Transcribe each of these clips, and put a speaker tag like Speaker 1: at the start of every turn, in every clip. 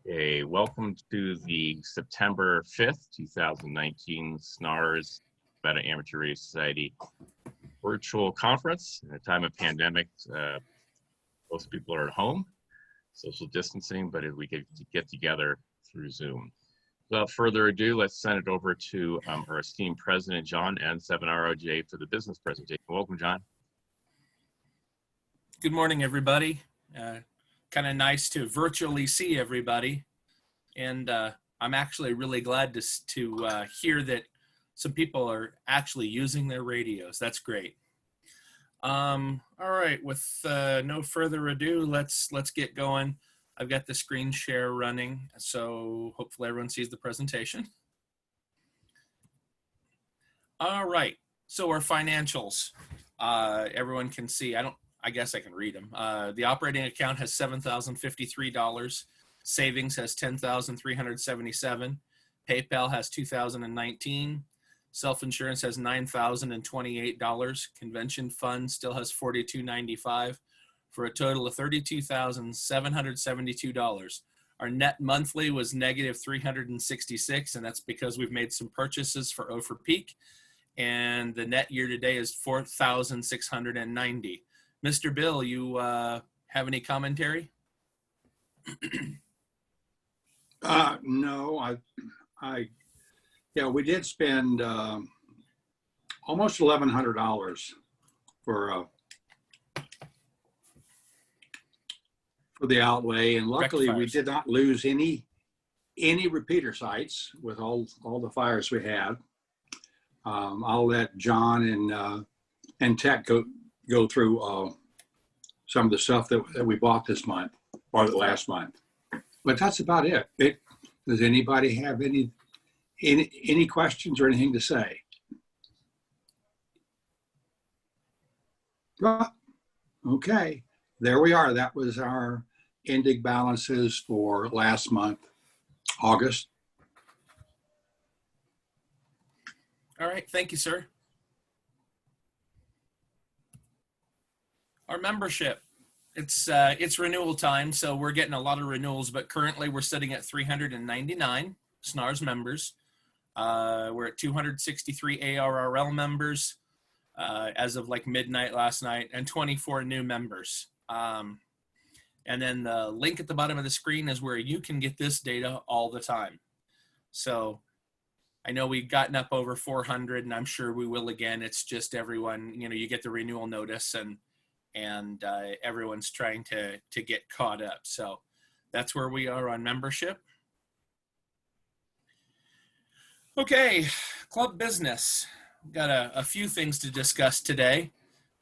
Speaker 1: Welcome to the September 5th, 2019 SNARS Meta Amateur Radio Society virtual conference. In a time of pandemic, most people are at home, social distancing, but if we get together through Zoom. Without further ado, let's send it over to our esteemed president, John, and 7ROJ for the business presentation. Welcome, John.
Speaker 2: Good morning, everybody. Kind of nice to virtually see everybody. And I'm actually really glad to hear that some people are actually using their radios. That's great. All right, with no further ado, let's get going. I've got the screen share running, so hopefully everyone sees the presentation. All right, so our financials, everyone can see. I guess I can read them. The operating account has $7,053. Savings has $10,377. PayPal has $2,019. Self-insurance has $9,028. Convention fund still has $42.95 for a total of $32,772. Our net monthly was negative $366, and that's because we've made some purchases for O for Peak. And the net year to date is $4,690. Mr. Bill, you have any commentary?
Speaker 3: No, we did spend almost $1,100 for the outlay, and luckily we did not lose any repeater sites with all the fires we had. I'll let John and Tech go through some of the stuff that we bought this month or the last month, but that's about it. Does anybody have any questions or anything to say? Well, okay, there we are. That was our ending balances for last month, August.
Speaker 2: All right, thank you, sir. Our membership, it's renewal time, so we're getting a lot of renewals, but currently we're sitting at 399 SNARS members. We're at 263 ARRL members as of like midnight last night, and 24 new members. And then the link at the bottom of the screen is where you can get this data all the time. So I know we've gotten up over 400, and I'm sure we will again. It's just everyone, you get the renewal notice, and everyone's trying to get caught up. So that's where we are on membership. Okay, club business. We've got a few things to discuss today.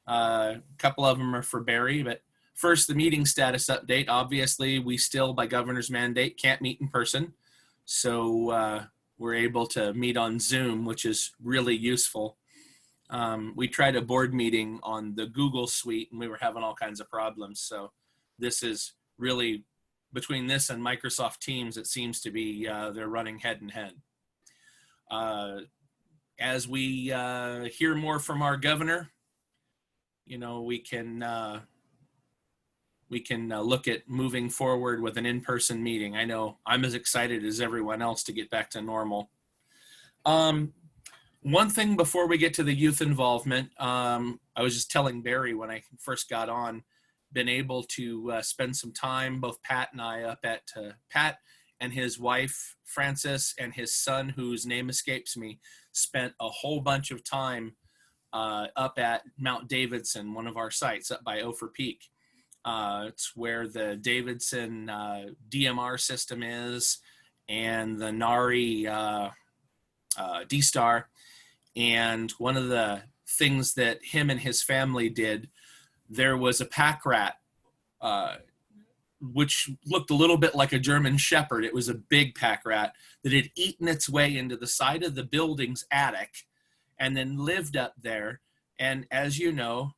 Speaker 2: A couple of them are for Barry, but first, the meeting status update. Obviously, we still, by governor's mandate, can't meet in person. So we're able to meet on Zoom, which is really useful. We tried a board meeting on the Google Suite, and we were having all kinds of problems. So this is really, between this and Microsoft Teams, it seems to be they're running head and head. As we hear more from our governor, we can look at moving forward with an in-person meeting. I know I'm as excited as everyone else to get back to normal. One thing before we get to the youth involvement, I was just telling Barry when I first got on, been able to spend some time, both Pat and I, up at Pat and his wife, Frances, and his son, whose name escapes me, spent a whole bunch of time up at Mount Davidson, one of our sites up by O for Peak. It's where the Davidson DMR system is, and the NARI D-Star. And one of the things that him and his family did, there was a pack rat, which looked a little bit like a German Shepherd. It was a big pack rat that had eaten its way into the side of the building's attic and then lived up there. And as you know,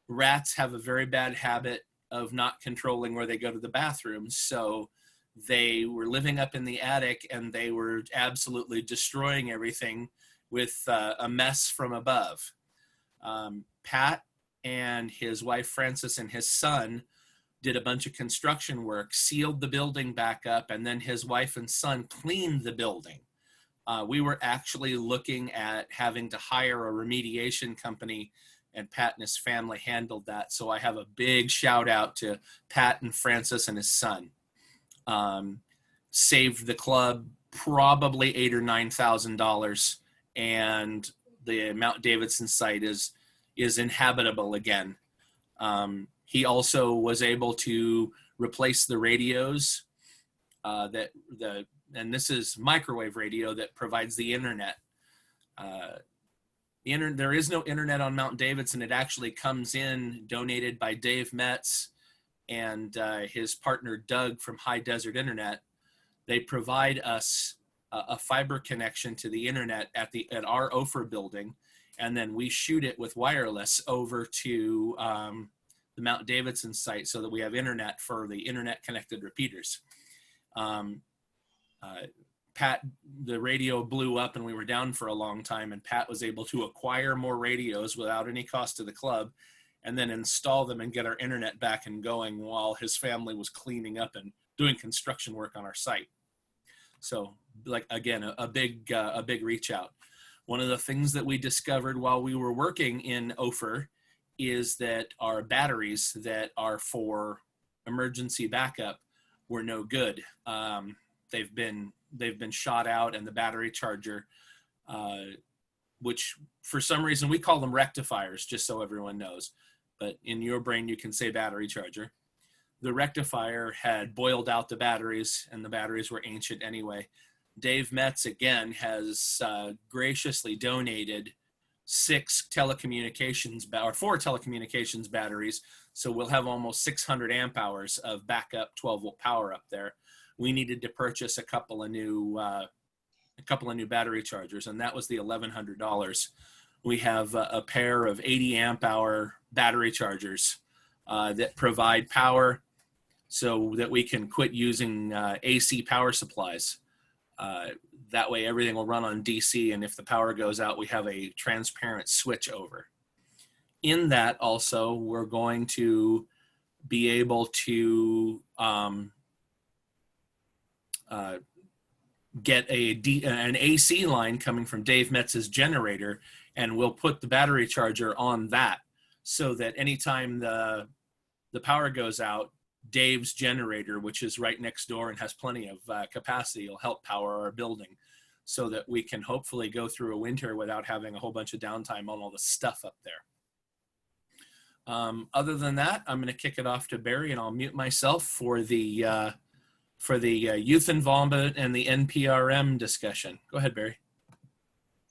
Speaker 2: rats have a very bad habit of not controlling where they go to the bathroom. So they were living up in the attic, and they were absolutely destroying everything with a mess from above. Pat and his wife Frances and his son did a bunch of construction work, sealed the building back up, and then his wife and son cleaned the building. We were actually looking at having to hire a remediation company, and Pat and his family handled that. So I have a big shout out to Pat and Francis and his son. Saved the club probably $8,000 or $9,000, and the Mount Davidson site is inhabitable again. He also was able to replace the radios and this is microwave radio that provides the internet. There is no internet on Mount Davidson. It actually comes in donated by Dave Metz and his partner Doug from High Desert Internet. They provide us a fiber connection to the internet at our Ophir building, and then we shoot it with wireless over to the Mount Davidson site so that we have internet for the internet connected repeaters. Pat, the radio blew up and we were down for a long time, and Pat was able to acquire more radios without any cost to the club and then install them and get our internet back and going while his family was cleaning up and doing construction work on our site. So, like, again, a big reach out. One of the things that we discovered while we were working in Ophir is that our batteries that are for emergency backup were no good. They've been shot out, and the battery charger, which for some reason we call them rectifiers, just so everyone knows, but in your brain you can say battery charger. The rectifier had boiled out the batteries, and the batteries were ancient anyway. Dave Metz, again, has graciously donated 4 telecommunications batteries, so we'll have almost 600 amp hours of backup 12-volt power up there. We needed to purchase a couple of new battery chargers, and that was the $1,100. We have a pair of 80 amp hour battery chargers that provide power so that we can quit using AC power supplies. That way everything will run on DC, and if the power goes out, we have a transparent switch over. In that also, we're going to be able to get an AC line coming from Dave Metz's generator, and we'll put the battery charger on that so that anytime the power goes out, Dave's generator, which is right next door and has plenty of capacity, will help power our building so that we can hopefully go through a winter without having a whole bunch of downtime on all the stuff up there. Other than that, I'm going to kick it off to Barry, and I'll mute myself for the youth involvement and the NPRM discussion. Go ahead, Barry.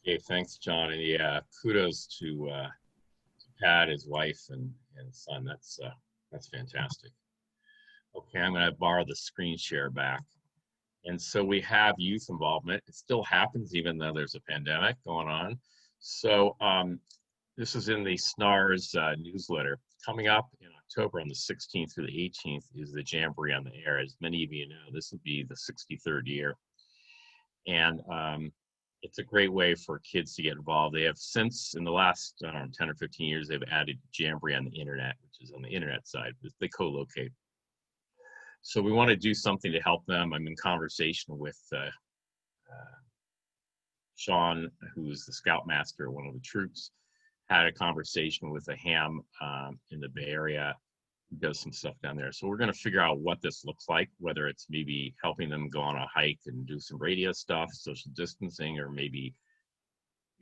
Speaker 1: Okay, thanks, John. And yeah, kudos to Pat, his wife, and son. That's fantastic. Okay, I'm going to borrow the screen share back. And so we have youth involvement. It still happens even though there's a pandemic going on. So this is in the SNARS newsletter. Coming up in October on the 16th through the 18th is the Jamboree on the Air. As many of you know, this will be the 63rd year. And it's a great way for kids to get involved. They have since, in the last 10 or 15 years, they've added Jamboree on the internet, which is on the internet side. They co-locate. So we want to do something to help them. I'm in conversation with Sean, who's the scoutmaster of one of the troops, had a conversation with a ham in the Bay Area who does some stuff down there. So we're going to figure out what this looks like, whether it's maybe helping them go on a hike and do some radio stuff, social distancing, or maybe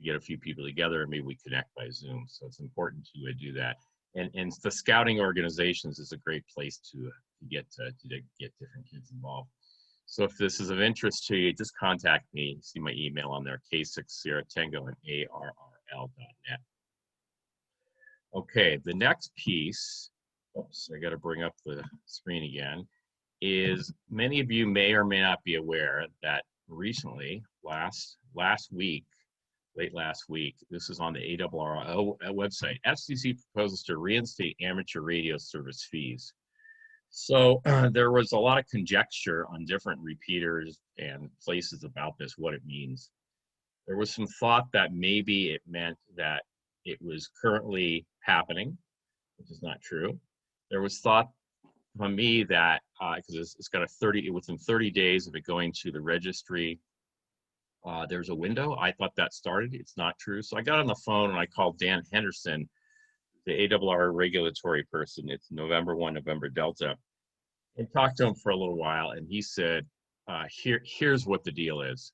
Speaker 1: get a few people together and maybe we connect by Zoom. So it's important to do that. And the scouting organizations is a great place to get different kids involved. So if this is of interest to you, just contact me. See my email on there, k6sierratango@arrl.net. Okay, the next piece, oops, I got to bring up the screen again, is many of you may or may not be aware that recently, late last week, this is on the ARRL website, FCC proposes to reinstate amateur radio service fees. So there was a lot of conjecture on different repeaters and places about this, what it means. There was some thought that maybe it meant that it was currently happening, which is not true. There was thought from me that, because it's got within 30 days of it going to the registry, there's a window. I thought that started. It's not true. So I got on the phone and I called Dan Henderson, the ARRL regulatory person. It's November 1, November Delta, and talked to him for a little while. And he said, here's what the deal is.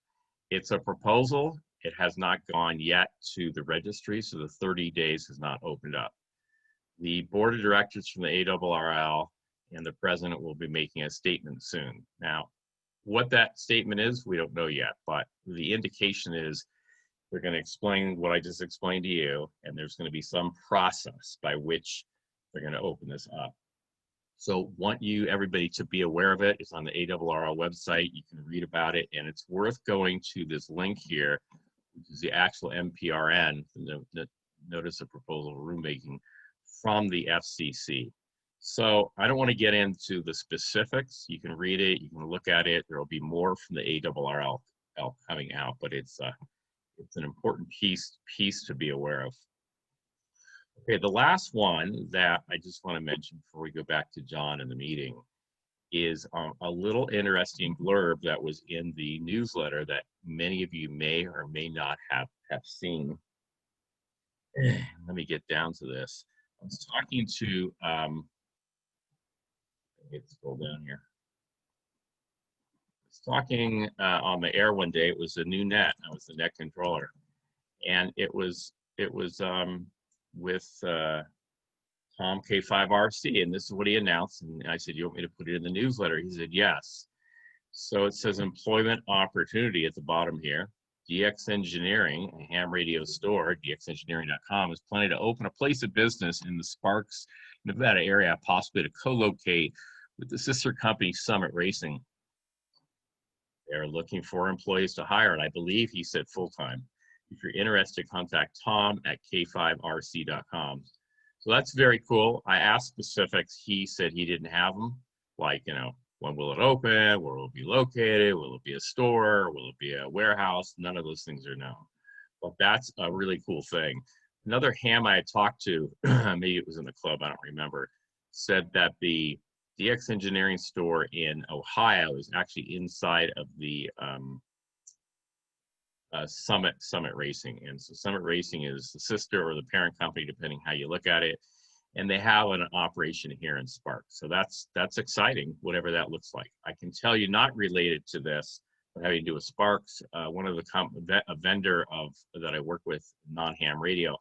Speaker 1: It's a proposal. It has not gone yet to the registry, so the 30 days has not opened up. The board of directors from the ARRL and the president will be making a statement soon. Now, what that statement is, we don't know yet, but the indication is they're going to explain what I just explained to you, and there's going to be some process by which they're going to open this up. So want everybody to be aware of it. It's on the ARRL website. You can read about it, and it's worth going to this link here, which is the actual NPRN, the Notice of Proposal Rulemaking from the FCC. So I don't want to get into the specifics. You can read it, you can look at it. There will be more from the ARRL coming out, but it's an important piece to be aware of. Okay, the last one that I just want to mention before we go back to John and the meeting is a little interesting blurb that was in the newsletter that many of you may or may not have seen. Let me get down to this. I was talking to, let's scroll down here. I was talking on the air one day. It was a new net. I was the net controller, and it was with Tom K5RC, and this is what he announced. And I said, "You want me to put it in the newsletter?" He said, "Yes." So it says employment opportunity at the bottom here. DX Engineering, a ham radio store, dxengineering.com, is planning to open a place of business in the Sparks, Nevada area, possibly to co-locate with the sister company Summit Racing. They're looking for employees to hire, and I believe he said full-time. If you're interested, contact Tom at k5rc.com. So that's very cool. I asked specifics. He said he didn't have them, like, when will it open? Where will it be located? Will it be a store? Will it be a warehouse? None of those things are known. But that's a really cool thing. Another ham I had talked to, maybe it was in the club, I don't remember, said that the DX Engineering store in Ohio is actually inside of the Summit Racing. And so Summit Racing is the sister or the parent company, depending how you look at it. And they have an operation here in Sparks. So that's exciting, whatever that looks like. I can tell you, not related to this, but having to do with Sparks, one of a vendor that I work with, non-ham radio,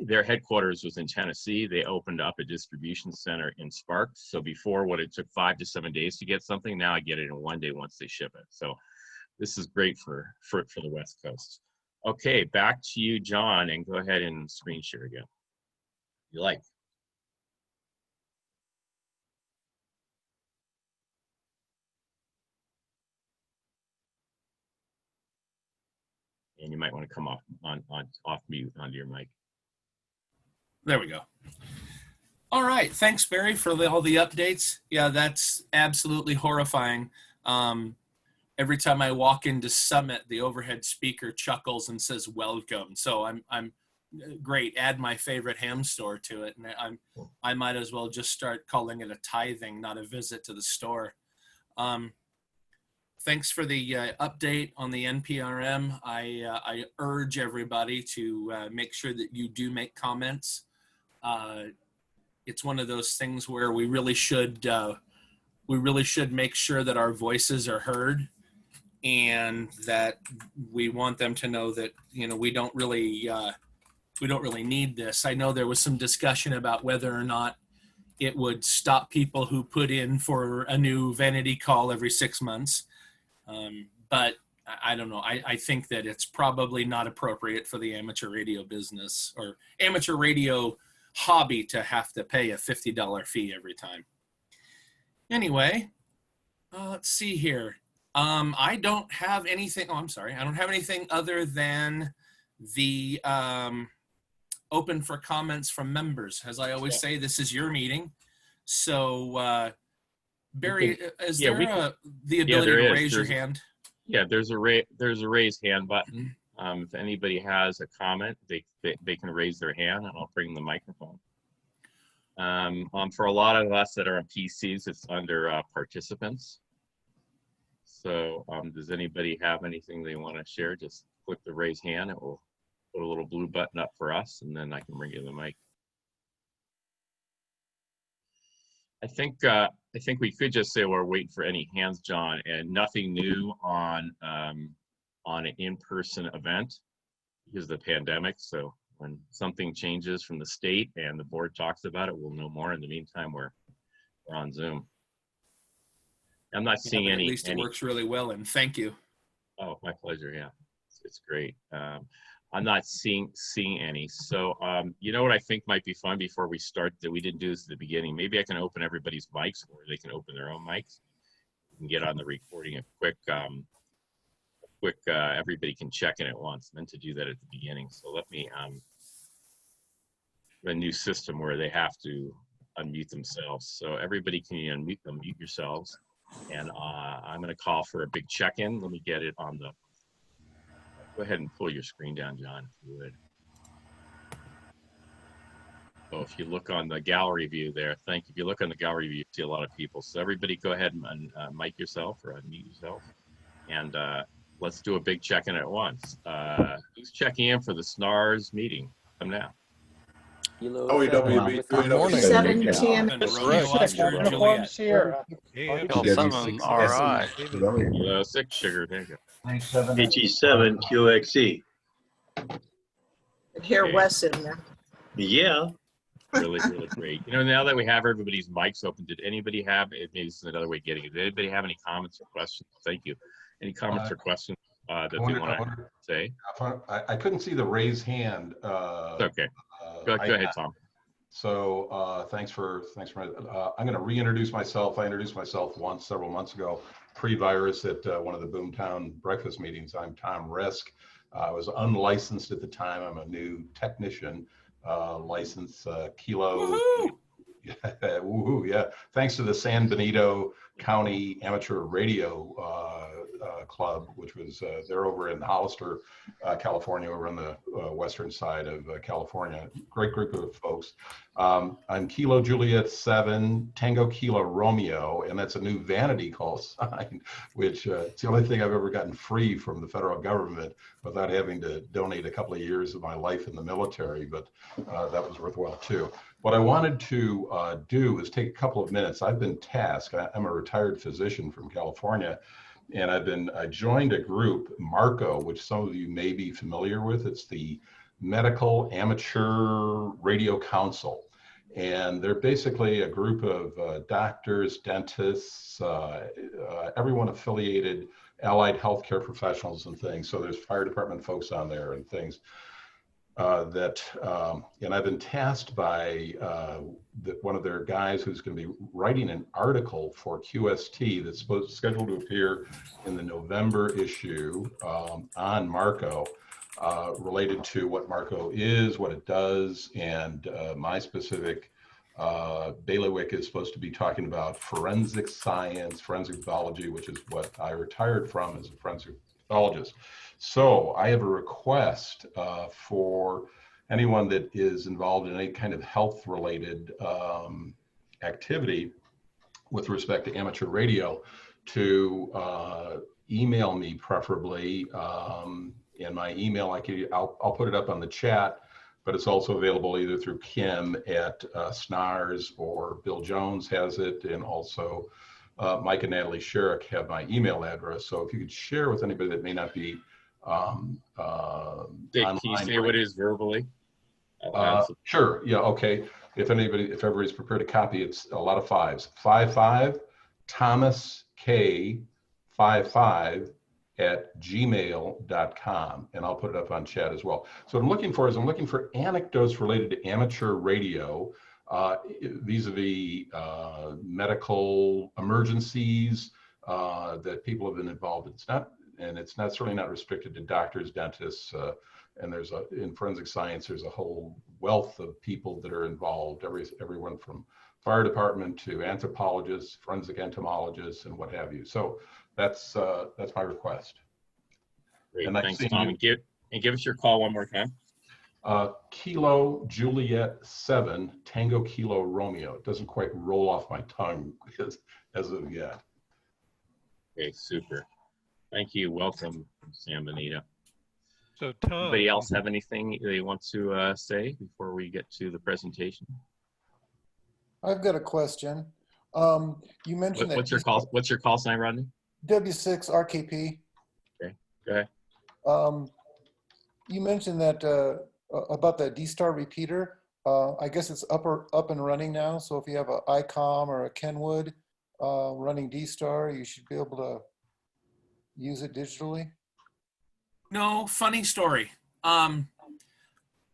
Speaker 1: their headquarters was in Tennessee. They opened up a distribution center in Sparks. So before, what it took 5 to 7 days to get something, now I get it in 1 day once they ship it. So this is great for the West Coast. Okay, back to you, John, and go ahead and screen share again. You like. And you might want to come off mute onto your mic.
Speaker 2: There we go. All right, thanks, Barry, for all the updates. Yeah, that's absolutely horrifying. Every time I walk into Summit, the overhead speaker chuckles and says welcome. So I'm great. Add my favorite ham store to it, and I might as well just start calling it a tithing, not a visit to the store. Thanks for the update on the NPRM. I urge everybody to make sure that you do make comments. It's one of those things where we really should make sure that our voices are heard, and that we want them to know that we don't really need this. I know there was some discussion about whether or not it would stop people who put in for a new vanity call every 6 months. But I don't know. I think that it's probably not appropriate for the amateur radio business or amateur radio hobby to have to pay a $50 fee every time. Anyway, let's see here. I don't have anything. Oh, I'm sorry. I don't have anything other than the open for comments from members. As I always say, this is your meeting. So, Barry, is there the ability to raise your hand?
Speaker 1: Yeah, there's a raise hand button. If anybody has a comment, they can raise their hand, and I'll bring the microphone. For a lot of us that are on PCs, it's under participants. So does anybody have anything they want to share? Just click the raise hand. It will put a little blue button up for us, and then I can bring you the mic. I think we could just say we're waiting for any hands, John, and nothing new on an in-person event because of the pandemic. So when something changes from the state and the board talks about it, we'll know more. In the meantime, we're on Zoom. I'm not seeing any.
Speaker 2: At least it works really well, and thank you.
Speaker 1: Oh, my pleasure. Yeah, it's great. I'm not seeing any. So, you know what I think might be fun before we start, that we didn't do this at the beginning. Maybe I can open everybody's mics, or they can open their own mics and get on the recording a quick, everybody can check in at once. I meant to do that at the beginning. So let me, a new system where they have to unmute themselves. So everybody can unmute yourselves. And I'm going to call for a big check-in. Let me get it on the. Go ahead and pull your screen down, John, if you would. So if you look on the gallery view there, thank you. If you look on the gallery view, you see a lot of people. So everybody go ahead and mic yourself or unmute yourself. And let's do a big check-in at once. Who's checking in for the SNARS meeting? Come now.
Speaker 4: Good morning.
Speaker 5: 7 p.m.
Speaker 2: Uniforms
Speaker 4: here.
Speaker 6: L7 RI.
Speaker 1: Kilo 6 sugar. There you go.
Speaker 7: HE7 QXE.
Speaker 5: Hear
Speaker 1: Okay.
Speaker 5: Wes in there.
Speaker 7: Yeah.
Speaker 1: Really, really great. You know, now that we have everybody's mics open, did anybody have, maybe this is another way of getting it, did anybody have any comments or questions? Thank you. Any comments or questions that they want to say?
Speaker 4: I couldn't see the raise hand.
Speaker 1: It's okay. Go ahead, Tom.
Speaker 4: So thanks for I'm going to reintroduce myself. I introduced myself once several months ago, pre-virus at one of the Boomtown breakfast meetings. I'm Tom Risk. I was unlicensed at the time. I'm a new technician, license Kilo. Woohoo, yeah. Thanks to the San Benito County Amateur Radio Club, which was they're over in Hollister, California, over on the western side of California. Great group of folks. I'm Kilo Juliet 7 Tango Kilo Romeo, and that's a new vanity call sign, which it's the only thing I've ever gotten free from the federal government without having to donate a couple of years of my life in the military, but that was worthwhile too. What I wanted to do is take a couple of minutes. I've been tasked, I'm a retired physician from California, and I joined a group, MARCO, which some of you may be familiar with. It's the Medical Amateur Radio Council. And they're basically a group of doctors, dentists, everyone affiliated, allied healthcare professionals and things. So there's fire department folks on there and things. And I've been tasked by one of their guys who's going to be writing an article for QST that's scheduled to appear in the November issue on Marco, related to what Marco is, what it does, and my specific bailiwick is supposed to be talking about forensic science, forensic pathology, which is what I retired from as a forensic pathologist. So I have a request for anyone that is involved in any kind of health-related activity with respect to amateur radio to email me, preferably. And my email, I'll put it up on the chat, but it's also available either through Kim at SNARS, or Bill Jones has it, and also Mike and Natalie Sherrick have my email address. So if you could share with anybody that may not be
Speaker 1: Can you say what it is verbally?
Speaker 4: Sure. Yeah. Okay. If everybody's prepared to copy, it's a lot of fives. 55 Thomas K 55 at gmail.com, and I'll put it up on chat as well. So what I'm looking for anecdotes related to amateur radio, vis-a-vis medical emergencies that people have been involved in. It's certainly not restricted to doctors, dentists, and in forensic science, there's a whole wealth of people that are involved, everyone from fire department to anthropologists, forensic entomologists, and what have you. So that's my request.
Speaker 1: Great, thanks, Tom. And give us your call one more time.
Speaker 4: Kilo Juliet 7 Tango Kilo Romeo. It doesn't quite roll off my tongue as of yet.
Speaker 1: Okay, super. Thank you. Welcome, Sam Benita.
Speaker 6: So Tom,
Speaker 1: Anybody else have anything they want to say before we get to the presentation?
Speaker 5: I've got a question. You mentioned
Speaker 1: What's your call? What's your call sign, Rodney?
Speaker 5: W6 RKP.
Speaker 1: Okay, go ahead.
Speaker 5: You mentioned that about the D-Star repeater. I guess it's up and running now. So if you have an ICOM or a Kenwood running D-Star, you should be able to use it digitally.
Speaker 2: No, funny story. I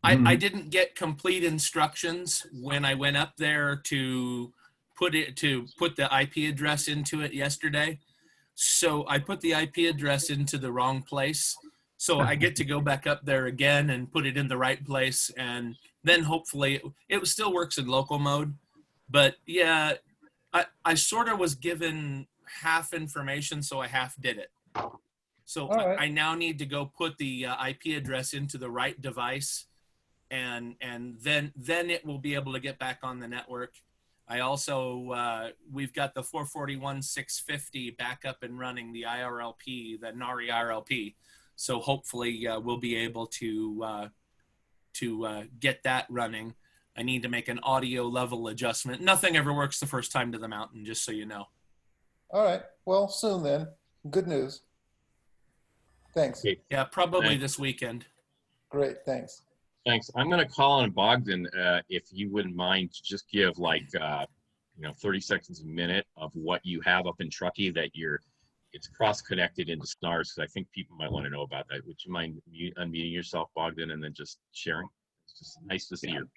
Speaker 2: didn't get complete instructions when I went up there to put the IP address into it yesterday. So I put the IP address into the wrong place. So I get to go back up there again and put it in the right place. And then hopefully it still works in local mode. But yeah, I sort of was given half information, so I half did it. So
Speaker 5: right.
Speaker 2: I now need to go put the IP address into the right device, and then it will be able to get back on the network. I also, we've got the 441.650 back up and running, the IRLP, the NARI IRLP. So hopefully we'll be able to get that running. I need to make an audio level adjustment. Nothing ever works the first time to the mountain, just so you know.
Speaker 5: All right. Well, soon then. Good news. Thanks.
Speaker 1: Okay,
Speaker 2: Yeah, probably
Speaker 1: Thanks.
Speaker 2: this weekend.
Speaker 5: Great. Thanks.
Speaker 1: thanks. I'm going to call on Bogdan if you wouldn't mind to just give like 30 seconds a minute of what you have up in Truckee that it's cross-connected into SNARS, because I think people might want to know about that. Would you mind unmuting yourself, Bogdan, and then just sharing? It's just nice to see you.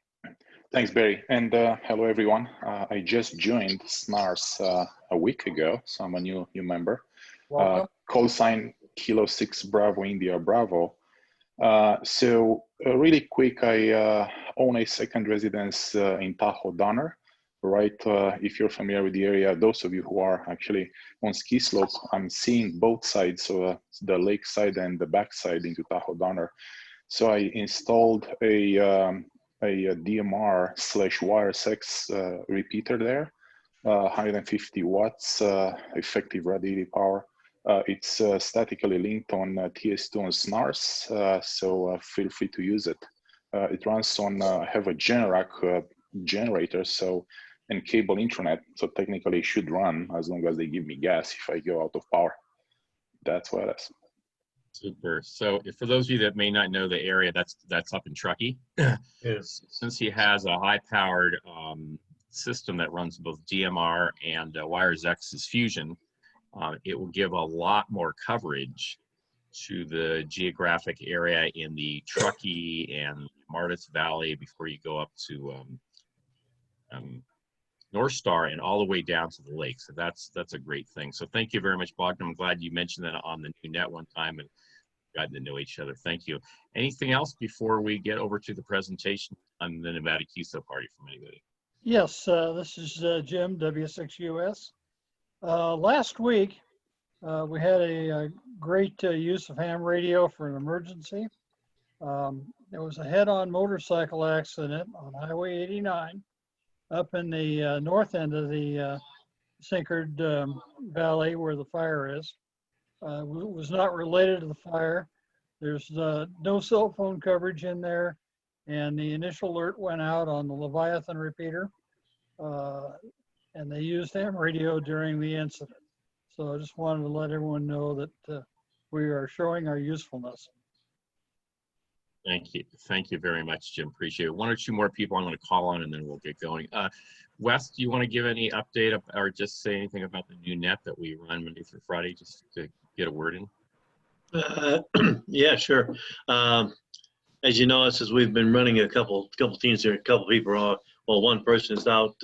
Speaker 8: Thanks, Barry. And hello, everyone. I just joined SNARS a week ago, so I'm a new member.
Speaker 5: Welcome.
Speaker 8: Call sign Kilo 6 Bravo India Bravo. So really quick, I own a second residence in Tahoe Donner, right? If you're familiar with the area, those of you who are actually on ski slope, I'm seeing both sides, so the lake side and the back side into Tahoe Donner. So I installed a DMR/WireSX repeater there, 150 watts effective radiative power. It's statically linked on TS2 on SNARS, so feel free to use it. It runs on, I have a Generac generator, and cable intranet, so technically it should run as long as they give me gas if I go out of power. That's what it is.
Speaker 1: Super. So for those of you that may not know the area, that's up in Truckee.
Speaker 7: Yes.
Speaker 1: Since he has a high-powered system that runs both DMR and WireSX's Fusion, it will give a lot more coverage to the geographic area in the Truckee and Martis Valley before you go up to North Star and all the way down to the lake. So that's a great thing. So thank you very much, Bogdan. I'm glad you mentioned that on the new net one time and gotten to know each other. Thank you. Anything else before we get over to the presentation on the Nevada QSO party from anybody?
Speaker 9: Yes, this is Jim, W6US. Last week, we had a great use of ham radio for an emergency. There was a head-on motorcycle accident on Highway 89 up in the north end of the Sinkard Valley where the fire is. It was not related to the fire. There's no cell phone coverage in there, and the initial alert went out on the Leviathan repeater, and they used ham radio during the incident. So I just wanted to let everyone know that we are showing our usefulness.
Speaker 1: Thank you. Thank you very much, Jim. Appreciate it. One or two more people I'm going to call on and then we'll get going. Wes, do you want to give any update or just say anything about the new net that we run Monday through Friday, just to get a word in?
Speaker 7: Yeah, sure. As you know, since we've been running a couple teams here, a couple people are, well, one person is out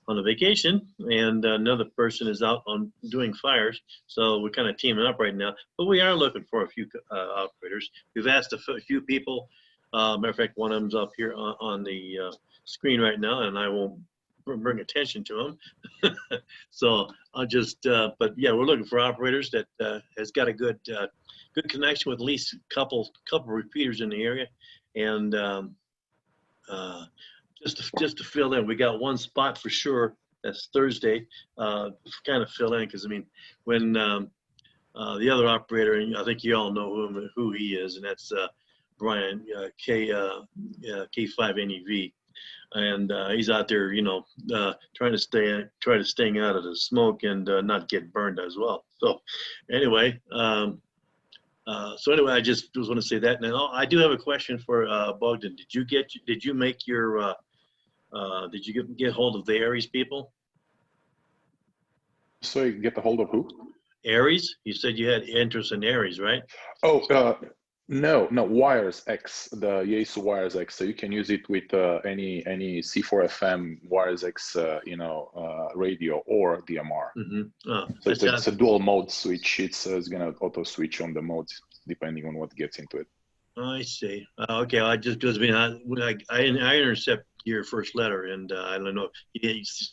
Speaker 7: on a vacation and another person is out on doing fires. So we're kind of teaming up right now, but we are looking for a few operators. We've asked a few people. Matter of fact, one of them's up here on the screen right now, and I won't bring attention to him. So I'll just, but yeah, we're looking for operators that has got a good connection with at least a couple repeaters in the area. And just to fill in, we got one spot for sure. That's Thursday. Kind of fill in because I mean, when the other operator, and I think you all know who he is, and that's Brian K5NEV, and he's out there, trying to stay out of the smoke and not get burned as well. So anyway, I just was want to say that. And I do have a question for Bogdan. Did you get hold of the Aries people?
Speaker 8: So you get a hold of who?
Speaker 7: Aries? You said you had interest in Aries, right?
Speaker 8: Oh, no, Wires X, the Yaesu Wires X. So you can use it with any C4FM Wires X, radio or DMR.
Speaker 7: Mm-hmm.
Speaker 8: So it's a dual mode switch. It's gonna auto switch on the modes depending on what gets into it.
Speaker 7: I see. Okay, I just because I intercept your first letter, and I don't know.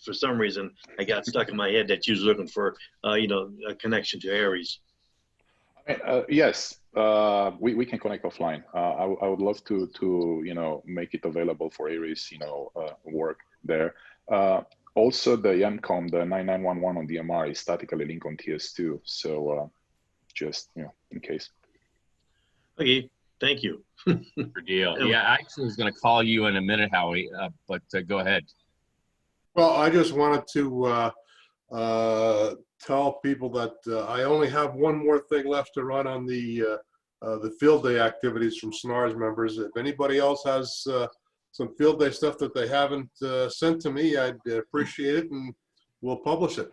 Speaker 7: For some reason, I got stuck in my head that you was looking for, a connection to Aries.
Speaker 8: Yes, we can connect offline. I would love to make it available for Aries, work there. Also, the YANCOM, the 9911 on DMR is statically linked on TS2. So just in case.
Speaker 7: Okay. Thank you.
Speaker 1: Good deal. Yeah, I actually was going to call you in a minute, Howie, but go ahead.
Speaker 10: Well, I just wanted to tell people that I only have one more thing left to run on the field day activities from SNARS members. If anybody else has some field day stuff that they haven't sent to me, I'd appreciate it, and we'll publish it.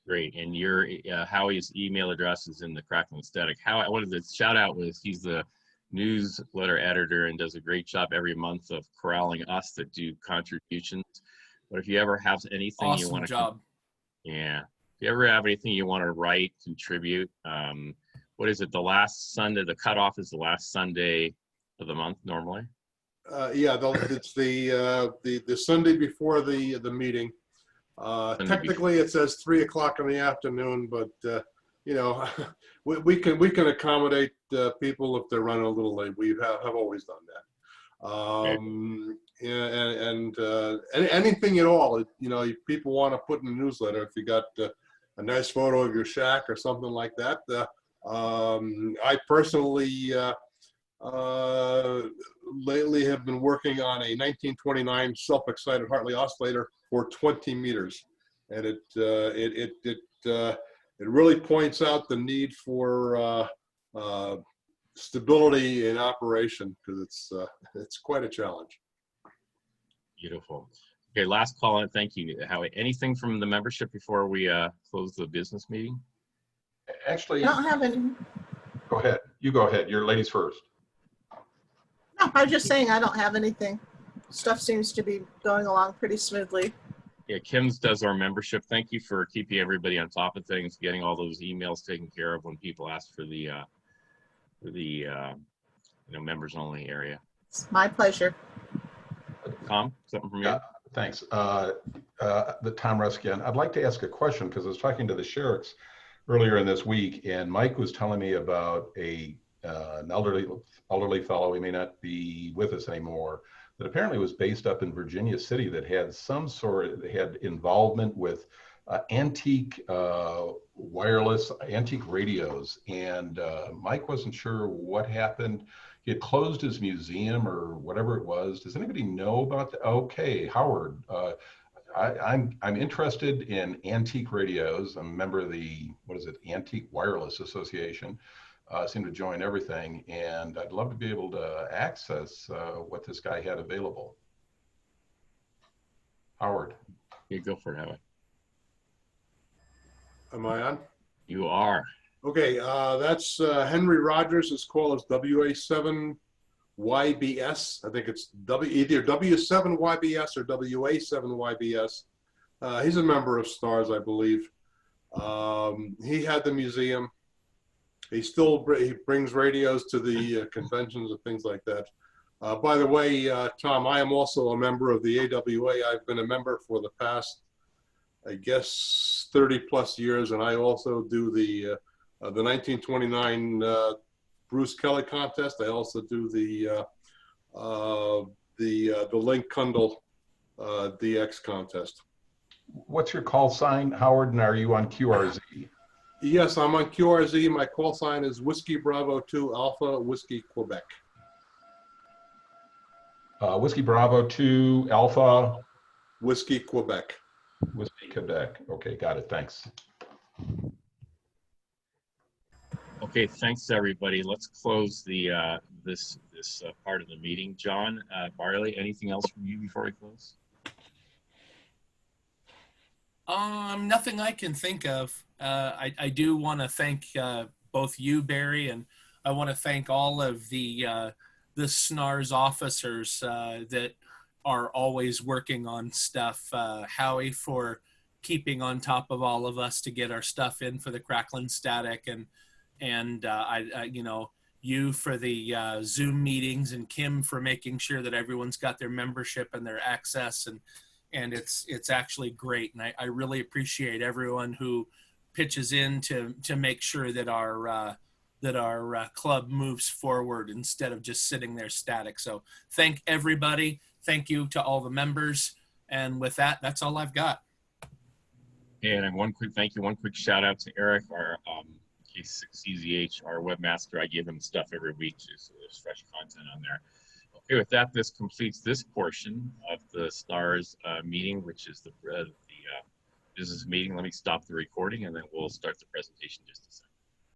Speaker 1: Great. And your Howie's email address is in the Crackling Static. Howie, I wanted to shout out he's the newsletter editor and does a great job every month of corralling us that do contributions. But if you ever have anything you want to, if you ever have anything you want to write, contribute, what is it? The last Sunday, the cutoff is the last Sunday of the month normally.
Speaker 10: It's the Sunday before the meeting. Technically, it says 3 o'clock in the afternoon, but we can accommodate people if they're running a little late. We have always done that. Anything at all, if people want to put in a newsletter, if you got a nice photo of your shack or something like that. I personally lately have been working on a 1929 self-excited Hartley oscillator for 20 meters, and it really points out the need for stability in operation, because it's quite a challenge.
Speaker 1: Beautiful. Okay, last call in. Thank you, Howie. Anything from the membership before we close the business meeting?
Speaker 11: Actually, I don't have any.
Speaker 4: Go ahead. You go ahead. You're ladies first.
Speaker 11: No, I was just saying I don't have anything. Stuff seems to be going along pretty smoothly.
Speaker 1: Yeah, Kim's does our membership. Thank you for keeping everybody on top of things, getting all those emails taken care of when people ask for the members only area.
Speaker 11: It's my pleasure.
Speaker 1: Tom, something from you?
Speaker 4: Yeah, thanks. The Tom Russ again. I'd like to ask a question because I was talking to the sheriffs earlier in this week, and Mike was telling me about an elderly fellow. He may not be with us anymore, that apparently was based up in Virginia City that had had involvement with antique wireless, antique radios. And Mike wasn't sure what happened. He had closed his museum or whatever it was. Does anybody know about that? Okay, Howard, I'm interested in antique radios. I'm a member of the, Antique Wireless Association. Seem to join everything, and I'd love to be able to access what this guy had available. Howard.
Speaker 1: Yeah, go for it, Howard.
Speaker 10: Am I on?
Speaker 1: You are.
Speaker 10: Okay, that's Henry Rogers' call is WA7YBS. I think it's either W7YBS or WA7YBS. He's a member of STARS, I believe. He had the museum. He brings radios to the conventions and things like that. By the way, Tom, I am also a member of the AWA. I've been a member for the past, I guess, 30 plus years, and I also do the 1929 Bruce Kelly contest. I also do the the Link Kundal DX contest.
Speaker 4: What's your call sign, Howard, and are you on QRZ?
Speaker 10: Yes, I'm on QRZ. My call sign is Whiskey Bravo 2 Alpha Whiskey Quebec.
Speaker 4: Whiskey Bravo 2 Alpha.
Speaker 10: Whiskey Quebec.
Speaker 4: Whiskey Quebec. Okay, got it. Thanks.
Speaker 1: Okay, thanks everybody. Let's close the this part of the meeting. John Barley, anything else from you before we close?
Speaker 2: Nothing I can think of. I do want to thank both you, Barry, and I want to thank all of the SNARS officers that are always working on stuff. Howie for keeping on top of all of us to get our stuff in for the Cracklin Static, and I you know, you for the Zoom meetings, and Kim for making sure that everyone's got their membership and their access, and it's actually great. And I really appreciate everyone who pitches in to make sure that our club moves forward instead of just sitting there static. So thank everybody. Thank you to all the members. And with that, that's all I've got.
Speaker 1: And one quick thank you, one quick shout out to Eric, our K6CZH, our webmaster. I give him stuff every week, so there's fresh content on there. Okay, with that, this completes this portion of the SNARS meeting, which is the business meeting. Let me stop the recording and then we'll start the presentation in just a second.